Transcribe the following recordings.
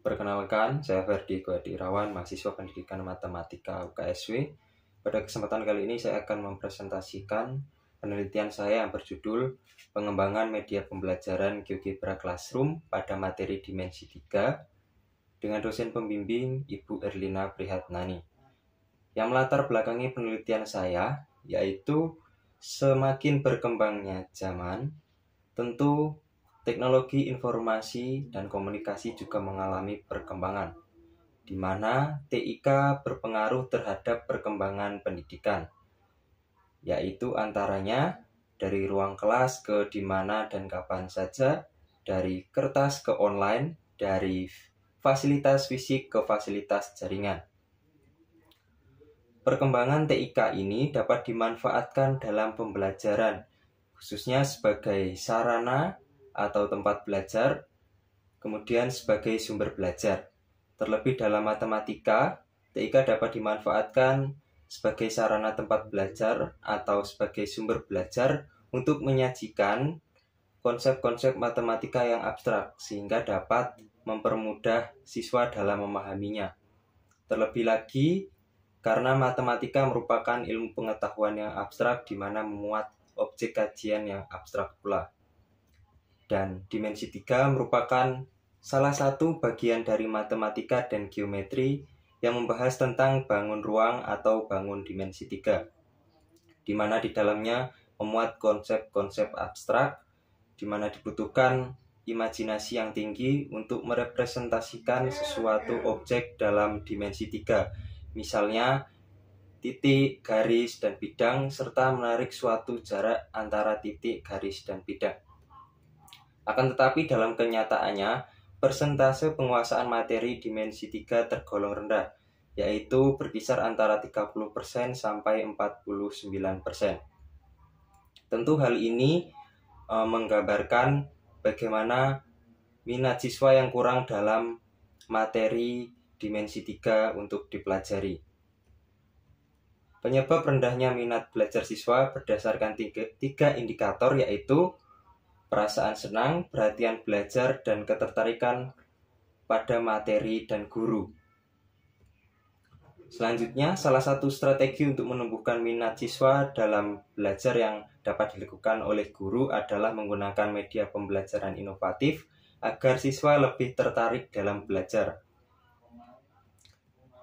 Perkenalkan, saya Ferdi Irawan, mahasiswa Pendidikan Matematika UKSW. Pada kesempatan kali ini saya akan mempresentasikan penelitian saya yang berjudul Pengembangan Media Pembelajaran GeoGebra Classroom pada materi Dimensi 3 dengan dosen pembimbing Ibu Erlina Prihatnani. Yang melatar belakangi penelitian saya yaitu semakin berkembangnya zaman, tentu teknologi informasi dan komunikasi juga mengalami perkembangan, di mana TIK berpengaruh terhadap perkembangan pendidikan, yaitu antaranya dari ruang kelas ke di mana dan kapan saja, dari kertas ke online, dari fasilitas fisik ke fasilitas jaringan. Perkembangan TIK ini dapat dimanfaatkan dalam pembelajaran, khususnya sebagai sarana atau tempat belajar, kemudian sebagai sumber belajar. Terlebih dalam matematika, TIK dapat dimanfaatkan sebagai sarana tempat belajar atau sebagai sumber belajar untuk menyajikan konsep-konsep matematika yang abstrak sehingga dapat mempermudah siswa dalam memahaminya. Terlebih lagi, karena matematika merupakan ilmu pengetahuan yang abstrak di mana memuat objek kajian yang abstrak pula. Dan dimensi 3 merupakan salah satu bagian dari matematika dan geometri yang membahas tentang bangun ruang atau bangun dimensi 3, di mana di dalamnya memuat konsep-konsep abstrak, di mana dibutuhkan imajinasi yang tinggi untuk merepresentasikan sesuatu objek dalam dimensi 3, misalnya titik, garis, dan bidang, serta menarik suatu jarak antara titik, garis, dan bidang. Akan tetapi dalam kenyataannya, persentase penguasaan materi dimensi 3 tergolong rendah, yaitu berkisar antara 30% sampai 49%. Tentu hal ini menggambarkan bagaimana minat siswa yang kurang dalam materi dimensi 3 untuk dipelajari. Penyebab rendahnya minat belajar siswa berdasarkan tiga indikator, yaitu perasaan senang, perhatian belajar, dan ketertarikan pada materi dan guru. Selanjutnya, salah satu strategi untuk menumbuhkan minat siswa dalam belajar yang dapat dilakukan oleh guru adalah menggunakan media pembelajaran inovatif agar siswa lebih tertarik dalam belajar.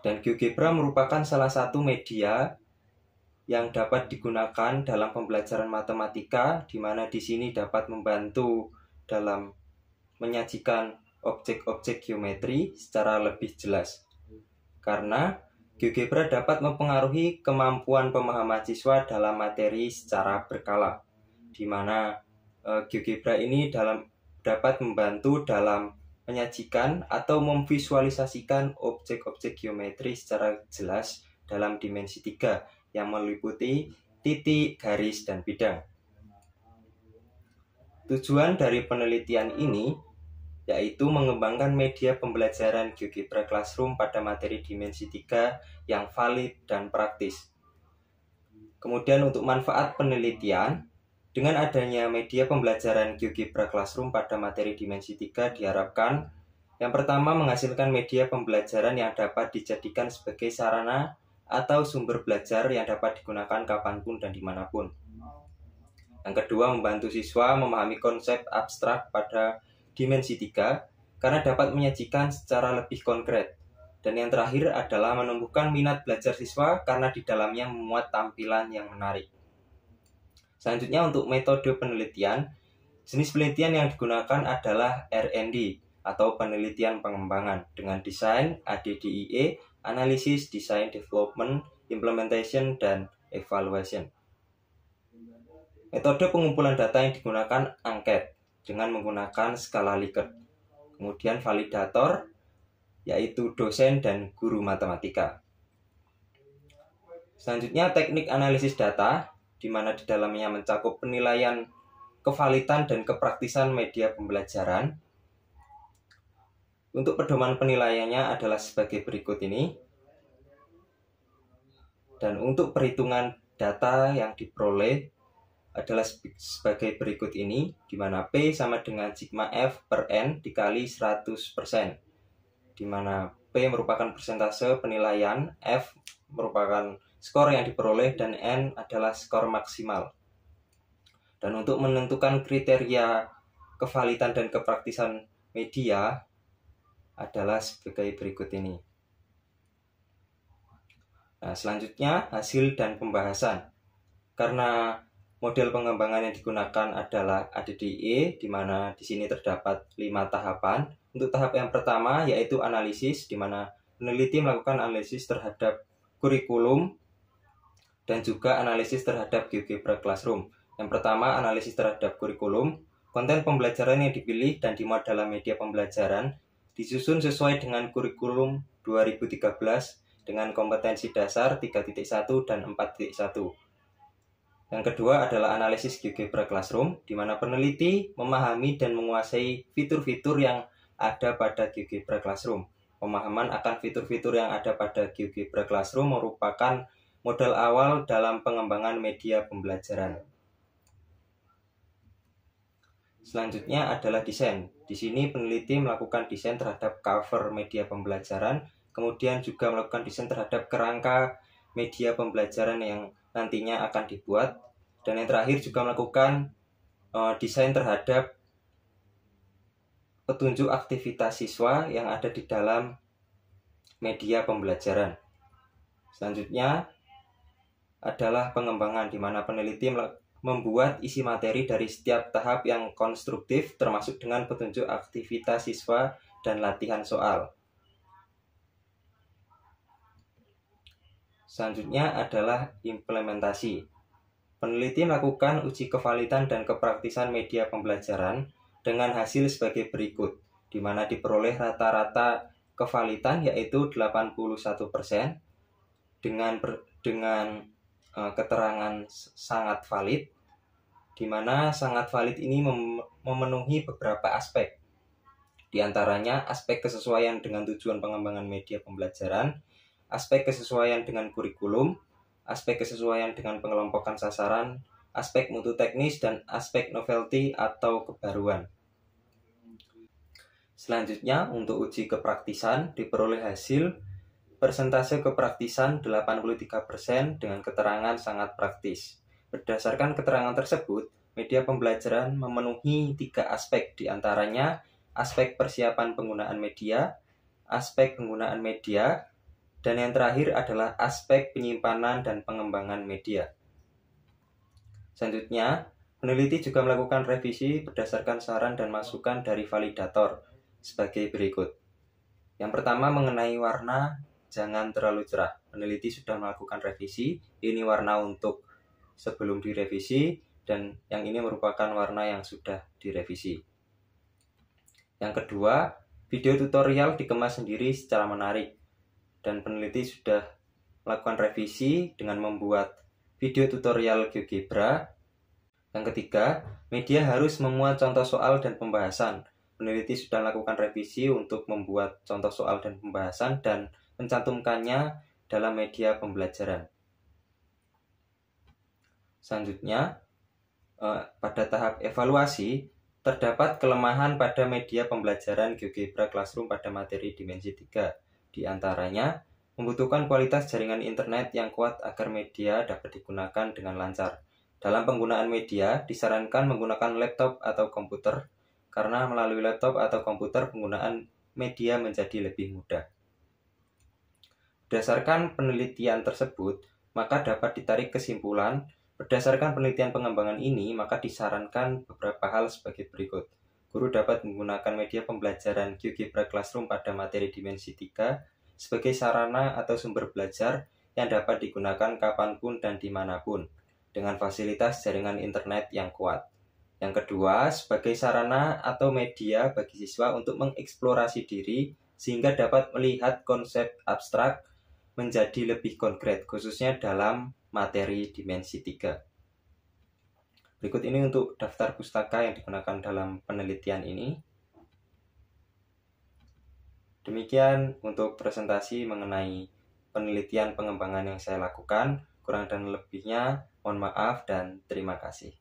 Dan GeoGebra merupakan salah satu media yang dapat digunakan dalam pembelajaran matematika, di mana di sini dapat membantu dalam menyajikan objek-objek geometri secara lebih jelas. Karena GeoGebra dapat mempengaruhi kemampuan pemahaman siswa dalam materi secara berkala, di mana GeoGebra ini dapat membantu dalam menyajikan atau memvisualisasikan objek-objek geometri secara jelas dalam dimensi 3 yang meliputi titik, garis, dan bidang. Tujuan dari penelitian ini yaitu mengembangkan media pembelajaran GeoGebra Classroom pada materi dimensi 3 yang valid dan praktis. Kemudian untuk manfaat penelitian, dengan adanya media pembelajaran GeoGebra Classroom pada materi dimensi 3 diharapkan yang pertama menghasilkan media pembelajaran yang dapat dijadikan sebagai sarana atau sumber belajar yang dapat digunakan kapanpun dan dimanapun. Yang kedua, membantu siswa memahami konsep abstrak pada dimensi 3 karena dapat menyajikan secara lebih konkret. Dan yang terakhir adalah menumbuhkan minat belajar siswa karena di dalamnya memuat tampilan yang menarik. Selanjutnya untuk metode penelitian, jenis penelitian yang digunakan adalah R&D atau penelitian pengembangan dengan desain, ADDIE, analisis, design, development, implementation, dan evaluation. Metode pengumpulan data yang digunakan angket dengan menggunakan skala Likert. Kemudian validator, yaitu dosen dan guru matematika. Selanjutnya teknik analisis data, di mana di dalamnya mencakup penilaian kevalidan dan kepraktisan media pembelajaran. Untuk pedoman penilaiannya adalah sebagai berikut ini. Dan untuk perhitungan data yang diperoleh adalah sebagai berikut ini, di mana P sama dengan sigma F per N dikali 100%. di mana P merupakan persentase penilaian, F merupakan skor yang diperoleh, dan N adalah skor maksimal. Dan untuk menentukan kriteria kevalitan dan kepraktisan media adalah sebagai berikut ini. Nah, selanjutnya hasil dan pembahasan. Karena model pengembangan yang digunakan adalah ADDIE, di mana di sini terdapat 5 tahapan. Untuk tahap yang pertama yaitu analisis, di mana peneliti melakukan analisis terhadap kurikulum dan juga analisis terhadap GeoGebra Classroom. Yang pertama, analisis terhadap kurikulum. Konten pembelajaran yang dipilih dan dimuat dalam media pembelajaran disusun sesuai dengan kurikulum 2013 dengan kompetensi dasar 3.1 dan 4.1. Yang kedua adalah analisis GeoGebra Classroom, di mana peneliti memahami dan menguasai fitur-fitur yang ada pada GeoGebra Classroom. Pemahaman akan fitur-fitur yang ada pada GeoGebra Classroom merupakan modal awal dalam pengembangan media pembelajaran. Selanjutnya adalah desain. Di sini peneliti melakukan desain terhadap cover media pembelajaran, kemudian juga melakukan desain terhadap kerangka media pembelajaran yang nantinya akan dibuat, dan yang terakhir juga melakukan desain terhadap petunjuk aktivitas siswa yang ada di dalam media pembelajaran. Selanjutnya adalah pengembangan, di mana peneliti membuat isi materi dari setiap tahap yang konstruktif, termasuk dengan petunjuk aktivitas siswa dan latihan soal. Selanjutnya adalah implementasi. Peneliti melakukan uji kevalitan dan kepraktisan media pembelajaran dengan hasil sebagai berikut, di mana diperoleh rata-rata kevalitan yaitu 81% dengan keterangan sangat valid, di mana sangat valid ini memenuhi beberapa aspek. Di antaranya aspek kesesuaian dengan tujuan pengembangan media pembelajaran, aspek kesesuaian dengan kurikulum, aspek kesesuaian dengan pengelompokan sasaran, aspek mutu teknis, dan aspek novelty atau kebaruan. Selanjutnya, untuk uji kepraktisan diperoleh hasil persentase kepraktisan 83% dengan keterangan sangat praktis. Berdasarkan keterangan tersebut, media pembelajaran memenuhi 3 aspek, diantaranya aspek persiapan penggunaan media, aspek penggunaan media, dan yang terakhir adalah aspek penyimpanan dan pengembangan media. Selanjutnya, peneliti juga melakukan revisi berdasarkan saran dan masukan dari validator sebagai berikut. Yang pertama mengenai warna, jangan terlalu cerah. Peneliti sudah melakukan revisi, ini warna untuk sebelum direvisi, dan yang ini merupakan warna yang sudah direvisi. Yang kedua, video tutorial dikemas sendiri secara menarik, dan peneliti sudah melakukan revisi dengan membuat video tutorial GeoGebra. Yang ketiga, media harus memuat contoh soal dan pembahasan. Peneliti sudah melakukan revisi untuk membuat contoh soal dan pembahasan dan mencantumkannya dalam media pembelajaran. Selanjutnya, pada tahap evaluasi, terdapat kelemahan pada media pembelajaran GeoGebra Classroom pada materi dimensi 3. Di antaranya, membutuhkan kualitas jaringan internet yang kuat agar media dapat digunakan dengan lancar. Dalam penggunaan media, disarankan menggunakan laptop atau komputer, karena melalui laptop atau komputer penggunaan media menjadi lebih mudah. Berdasarkan penelitian tersebut, maka dapat ditarik kesimpulan. Berdasarkan penelitian pengembangan ini, maka disarankan beberapa hal sebagai berikut. Guru dapat menggunakan media pembelajaran GeoGebra Classroom pada materi dimensi 3 sebagai sarana atau sumber belajar yang dapat digunakan kapanpun dan dimanapun, dengan fasilitas jaringan internet yang kuat. Yang kedua, sebagai sarana atau media bagi siswa untuk mengeksplorasi diri sehingga dapat melihat konsep abstrak menjadi lebih konkret, khususnya dalam materi dimensi 3. Berikut ini untuk daftar pustaka yang digunakan dalam penelitian ini. Demikian untuk presentasi mengenai penelitian pengembangan yang saya lakukan. Kurang dan lebihnya mohon maaf dan terima kasih.